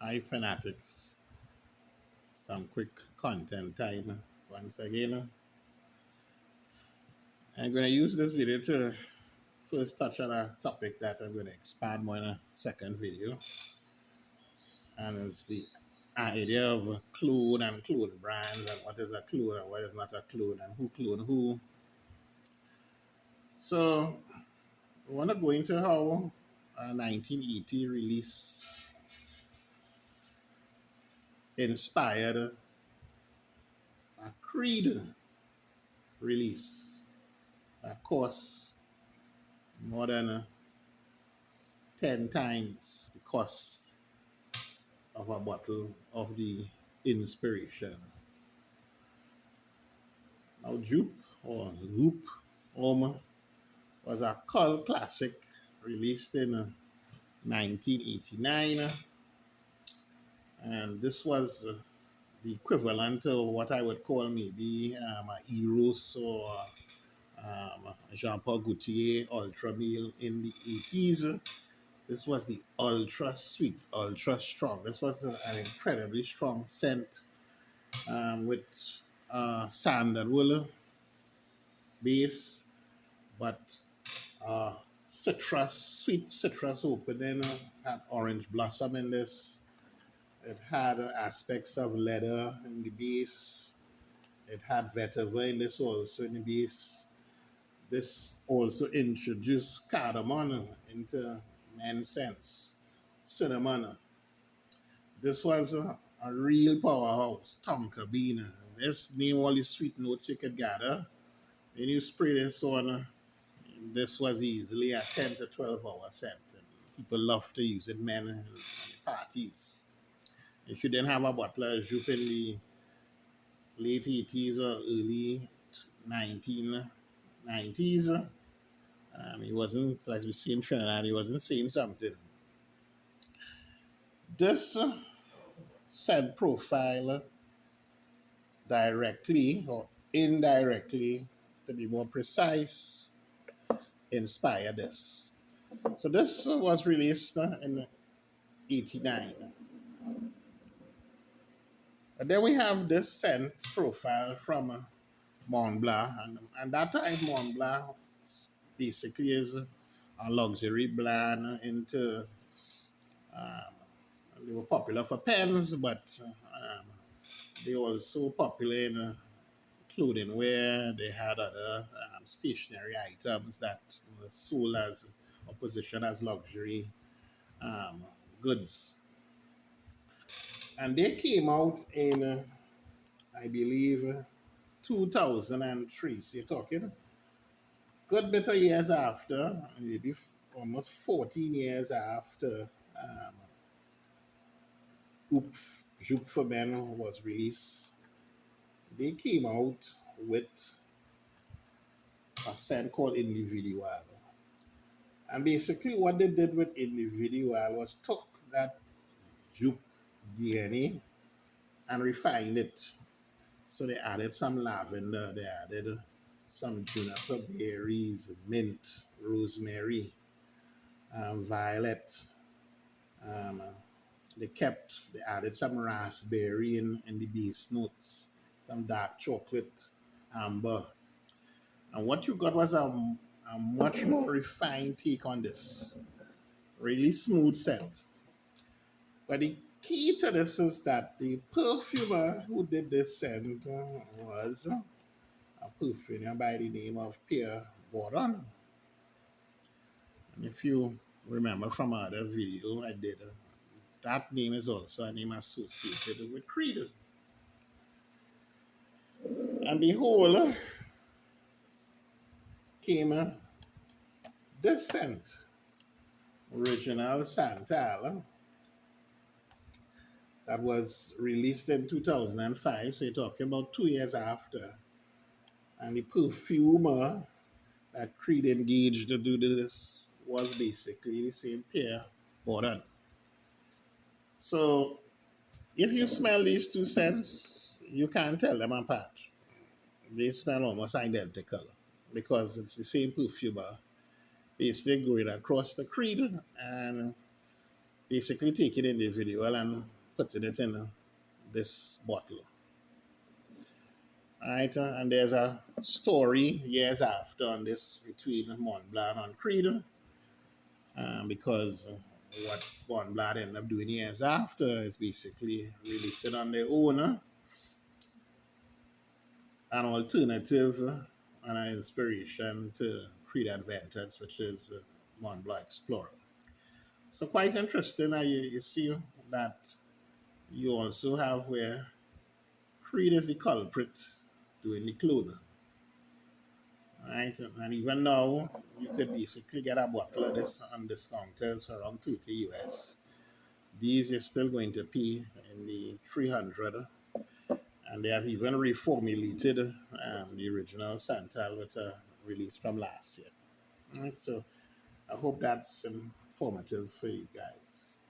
Hi, fanatics. Some quick content time once again. I'm going to use this video to first touch on a topic that I'm going to expand more in a second video. And it's the idea of clone and clone brands and what is a clone and what is not a clone and who clone who. So, I want to go into how a 1980 release inspired a Creed release that cost more than 10 times the cost of a bottle of the inspiration. Now, Joop or Joop was a cult classic released in 1989, and this was the equivalent to what I would call maybe a Eros or Jean Paul Gaultier Ultra Male in the 80s. This was the ultra sweet, ultra strong. This was an incredibly strong scent with sandalwood base, but citrus, sweet citrus opening, had orange blossom in this. It had aspects of leather in the base. It had vetiver in this also in the base. This also introduced cardamom into men's scents, cinnamon. This was a real powerhouse, tonka bean. This name all the sweet notes you could gather. When you spray this on, this was easily a 10 to 12 hour scent. And people love to use it, men, in parties. If you didn't have a bottle of Joop in the late 80s or early 1990s, he wasn't, as we see in Trinidad, he wasn't saying something. This scent profile directly or indirectly, to be more precise, inspired this. So this was released in 89. And then we have this scent profile from Mont Blanc. And that time Mont Blanc basically is a luxury brand into, um, they were popular for pens, but they were also popular in clothing wear. They had other stationary items that were sold as or positioned as luxury um, goods. And they came out in, I believe, 2003. So you're talking good bit of years after, maybe almost 14 years after Joop for Men was released. They came out with a scent called Individual. And basically what they did with Individual was took that Joop DNA and refined it. So they added some lavender, they added some juniper berries, mint, rosemary, violet. Um, they added some raspberry in the base notes, some dark chocolate, amber. And what you got was a much more refined take on this. Really smooth scent. But the key to this is that the perfumer who did this scent was a perfumer by the name of Pierre Bourdon. And if you remember from other video I did, that name is also a name associated with Creed. And the whole came this scent, Orginal Santal, that was released in 2005, so you're talking about 2 years after. And the perfumer that Creed engaged to do this was basically the same Pierre Bourdon. So if you smell these two scents, you can't tell them apart. They smell almost identical because it's the same perfumer basically going across the Creed, and basically taking individual and putting it in this bottle. Right, and there's a story years after on this between Mont Blanc and Creed, because what Mont Blanc ended up doing years after is basically releasing on their own an alternative and an inspiration to Creed Adventures, which is Mont Blanc Explorer. So quite interesting. You see that you also have where Creed is the culprit doing the clone. Right? And even now, you could basically get a bottle of this on discounters for around 30 US. These is still going to pay in the 300, and they have even reformulated the original Santal with a release from last year. Right? So I hope that's informative for you guys.